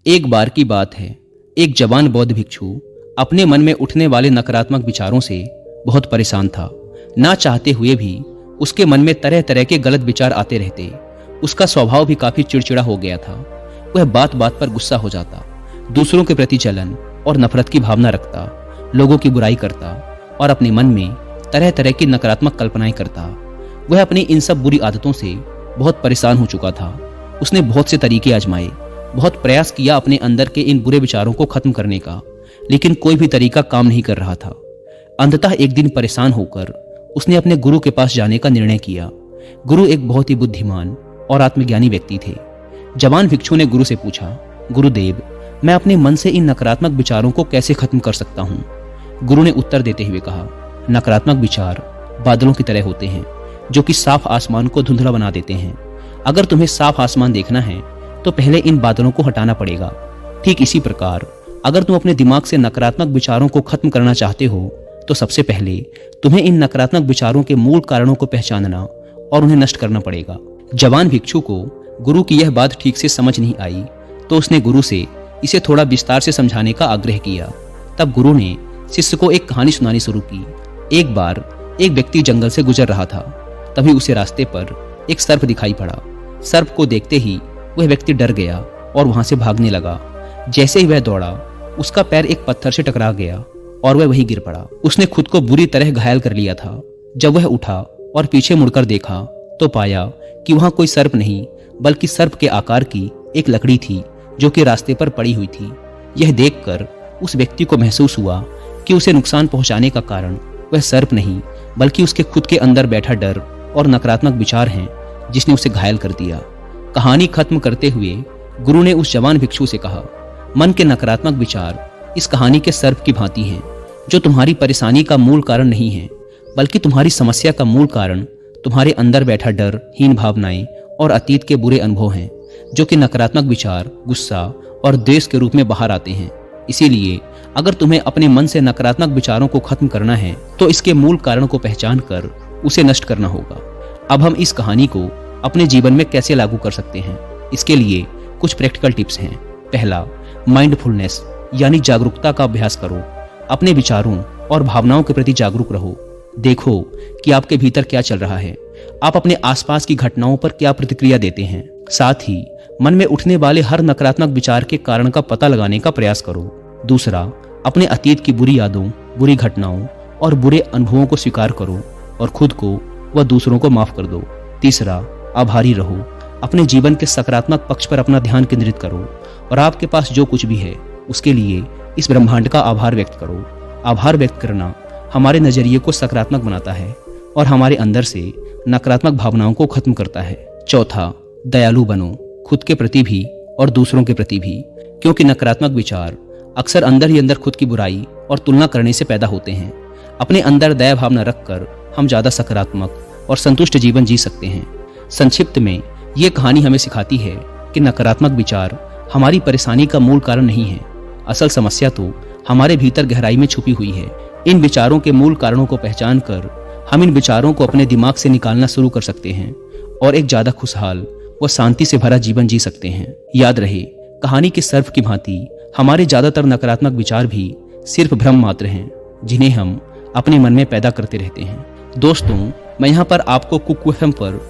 एक बार की बात है, एक जवान बौद्ध भिक्षु अपने मन में उठने वाले नकारात्मक विचारों से बहुत परेशान था। ना चाहते हुए भी उसके मन में तरह तरह के गलत विचार आते रहते। उसका स्वभाव भी काफी चिड़चिड़ा हो गया था। वह बात बात पर गुस्सा हो जाता, दूसरों के प्रति जलन और नफरत की भावना रखता, लोगों की बुराई करता और अपने मन में तरह तरह की नकारात्मक कल्पनाएं करता। वह अपनी इन सब बुरी आदतों से बहुत परेशान हो चुका था। उसने बहुत से तरीके आजमाए, बहुत प्रयास किया अपने अंदर के इन बुरे विचारों को खत्म करने का, लेकिन कोई भी तरीका काम नहीं कर रहा था। अंततः एक दिन परेशान होकर उसने अपने गुरु के पास जाने का निर्णय किया। गुरु एक बहुत ही बुद्धिमान और आत्मज्ञानी व्यक्ति थे। जवान भिक्षु ने गुरु से पूछा, गुरुदेव, मैं अपने मन से इन नकारात्मक विचारों को कैसे खत्म कर सकता हूँ? गुरु ने उत्तर देते हुए कहा, नकारात्मक विचार बादलों की तरह होते हैं जो कि साफ आसमान को धुंधला बना देते हैं। अगर तुम्हें साफ आसमान देखना है तो पहले इन बादलों को हटाना पड़ेगा। ठीक इसी प्रकार अगर तुम अपने दिमाग से नकारात्मक विचारों को खत्म करना चाहते हो तो सबसे पहले तुम्हें इन नकारात्मक विचारों के मूल कारणों को पहचानना और उन्हें नष्ट करना पड़ेगा। जवान भिक्षु को गुरु की यह बात ठीक से समझ नहीं आई तो उसने गुरु से इसे थोड़ा विस्तार से समझाने का आग्रह किया। तब गुरु ने शिष्य को एक कहानी सुनानी शुरू की। एक बार एक व्यक्ति जंगल से गुजर रहा था। तभी उसे रास्ते पर एक सर्प दिखाई पड़ा। सर्प को देखते ही वह व्यक्ति डर गया और वहां से भागने लगा। जैसे ही वह दौड़ा, उसका पैर एक पत्थर से टकरा गया और वह वहीं गिर पड़ा। उसने खुद को बुरी तरह घायल कर लिया था। जब वह उठा और पीछे मुड़कर देखा तो पाया कि वहां कोई सर्प नहीं बल्कि सर्प के आकार की एक लकड़ी थी जो कि रास्ते पर पड़ी हुई थी। यह देखकर उस व्यक्ति को महसूस हुआ कि उसे नुकसान पहुंचाने का कारण वह सर्प नहीं बल्कि उसके खुद के अंदर बैठा डर और नकारात्मक विचार हैं जिसने उसे घायल कर दिया। कहानी खत्म करते हुए गुरु ने उस जवान भिक्षु से कहा, मन के नकारात्मक विचार इस कहानी के सर्प की भांति हैं जो तुम्हारी परेशानी का मूल कारण नहीं है बल्कि तुम्हारी समस्या का मूल कारण तुम्हारे अंदर बैठा डर, हीन भावनाएं और अतीत के बुरे अनुभव हैं जो कि नकारात्मक विचार, गुस्सा और द्वेष के रूप में बाहर आते हैं। इसीलिए अगर तुम्हें अपने मन से नकारात्मक विचारों को खत्म करना है तो इसके मूल कारण को पहचान कर उसे नष्ट करना होगा। अब हम इस कहानी को अपने जीवन में कैसे लागू कर सकते हैं, इसके लिए कुछ प्रैक्टिकल टिप्स हैं। पहला, माइंडफुलनेस यानी जागरूकता का अभ्यास करो। अपने विचारों और भावनाओं के प्रति जागरूक रहो। देखो कि आपके भीतर क्या चल रहा है, आप अपने आसपास की घटनाओं पर क्या प्रतिक्रिया देते हैं। साथ ही मन में उठने वाले हर नकारात्मक विचार के कारण का पता लगाने का प्रयास करो। दूसरा, अपने अतीत की बुरी यादों, बुरी घटनाओं और बुरे अनुभवों को स्वीकार करो और खुद को व दूसरों को माफ कर दो। तीसरा, आभारी रहो। अपने जीवन के सकारात्मक पक्ष पर अपना ध्यान केंद्रित करो और आपके पास जो कुछ भी है उसके लिए इस ब्रह्मांड का आभार व्यक्त करो। आभार व्यक्त करना हमारे नजरिए को सकारात्मक बनाता है और हमारे अंदर से नकारात्मक भावनाओं को खत्म करता है। चौथा, दयालु बनो, खुद के प्रति भी और दूसरों के प्रति भी, क्योंकि नकारात्मक विचार अक्सर अंदर ही अंदर खुद की बुराई और तुलना करने से पैदा होते हैं। अपने अंदर दया भावना रखकर हम ज्यादा सकारात्मक और संतुष्ट जीवन जी सकते हैं। संक्षिप्त में ये कहानी हमें सिखाती है कि नकारात्मक विचार हमारी परेशानी का मूल कारण नहीं है। असल समस्या तो हमारे भीतर गहराई में छुपी हुई है। इन विचारों के मूल कारणों को पहचान कर हम इन विचारों को अपने दिमाग से निकालना शुरू कर सकते हैं और एक ज्यादा खुशहाल व शांति से भरा जीवन जी सकते हैं। याद रहे, कहानी के सर्प की भांति हमारे ज्यादातर नकारात्मक विचार भी सिर्फ भ्रम मात्र हैं जिन्हें हम अपने मन में पैदा करते रहते हैं। दोस्तों, मैं यहाँ पर आपको कुक एफएम पर